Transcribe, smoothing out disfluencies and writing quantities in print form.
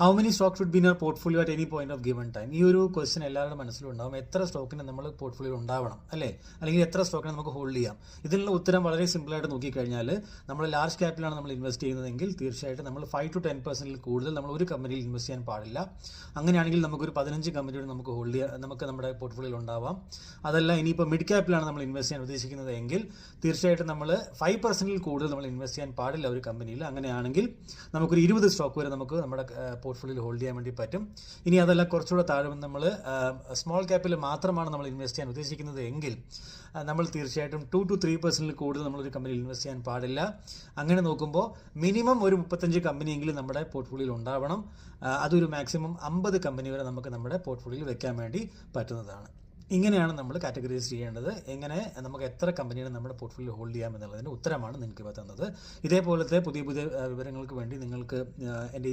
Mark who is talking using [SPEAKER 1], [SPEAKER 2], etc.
[SPEAKER 1] How many stock should be in your portfolio at any point of given time? ഈ ഒരു question എല്ലാവരുടെ മനസ്സിലും ഉണ്ടാവും. എത്ര സ്റ്റോക്കിന് നമ്മൾ പോർട്ട്ഫോളിയോ ഉണ്ടാവണം, അല്ലേ? അല്ലെങ്കിൽ എത്ര സ്റ്റോക്കിനെ നമുക്ക് ഹോൾഡ് ചെയ്യാം? ഇതിനുള്ള ഉത്തരം വളരെ സിമ്പിളായിട്ട് നോക്കിക്കഴിഞ്ഞാൽ, നമ്മൾ ലാർജ് ക്യാപ്പിലാണ് നമ്മൾ ഇൻവെസ്റ്റ് ചെയ്യുന്നതെങ്കിൽ തീർച്ചയായിട്ടും നമ്മൾ 5 to 10% കൂടുതൽ നമ്മൾ ഒരു കമ്പനിയിൽ ഇൻവെസ്റ്റ് ചെയ്യാൻ പാടില്ല. അങ്ങനെയാണെങ്കിൽ നമുക്കൊരു 15 കമ്പനിയോട് നമുക്ക് ഹോൾഡ് ചെയ്യാം, നമുക്ക് നമ്മുടെ പോർട്ട്ഫോളിയോയിൽ ഉണ്ടാവാം. അതല്ല, ഇനിയിപ്പോൾ മിഡ് ക്യാപ്പിലാണ് നമ്മൾ ഇൻവെസ്റ്റ് ചെയ്യാൻ ഉദ്ദേശിക്കുന്നത് എങ്കിൽ തീർച്ചയായിട്ടും നമ്മൾ 5% കൂടുതൽ നമ്മൾ ഇൻവെസ്റ്റ് ചെയ്യാൻ പാടില്ല ഒരു കമ്പനിയിൽ. അങ്ങനെയാണെങ്കിൽ നമുക്കൊരു 20 സ്റ്റോക്ക് വരെ നമുക്ക് നമ്മുടെ പോർട്ട്ഫോളിയോയിൽ ഹോൾഡ് ചെയ്യാൻ വേണ്ടി പറ്റും. ഇനി അതല്ല, കുറച്ചുകൂടെ താഴെ നമ്മൾ സ്മോൾ ക്യാപ്പിൽ മാത്രമാണ് നമ്മൾ ഇൻവെസ്റ്റ് ചെയ്യാൻ ഉദ്ദേശിക്കുന്നത് എങ്കിൽ നമ്മൾ തീർച്ചയായിട്ടും 2 to 3% കൂടുതൽ നമ്മളൊരു കമ്പനിയിൽ ഇൻവെസ്റ്റ് ചെയ്യാൻ പാടില്ല. അങ്ങനെ നോക്കുമ്പോൾ മിനിമം ഒരു 35 കമ്പനിയെങ്കിലും നമ്മുടെ പോർട്ട്ഫോളിയോയിൽ ഉണ്ടാവണം. അതൊരു മാക്സിമം 50 കമ്പനി വരെ നമുക്ക് നമ്മുടെ പോർട്ട്ഫോളിയോയിൽ വെക്കാൻ വേണ്ടി പറ്റുന്നതാണ്. ഇങ്ങനെയാണ് നമ്മൾ കാറ്റഗറൈസ് ചെയ്യേണ്ടത്. എങ്ങനെ നമുക്ക് എത്ര കമ്പനിയാണ് നമ്മുടെ പോർട്ട്ഫോളിയോ ഹോൾഡ് ചെയ്യാം എന്നുള്ളതിൻ്റെ ഉത്തരമാണ് നിങ്ങൾക്ക് തന്നത്. ഇതേപോലത്തെ പുതിയ പുതിയ വിവരങ്ങൾക്ക് വേണ്ടി നിങ്ങൾക്ക് എൻ്റെ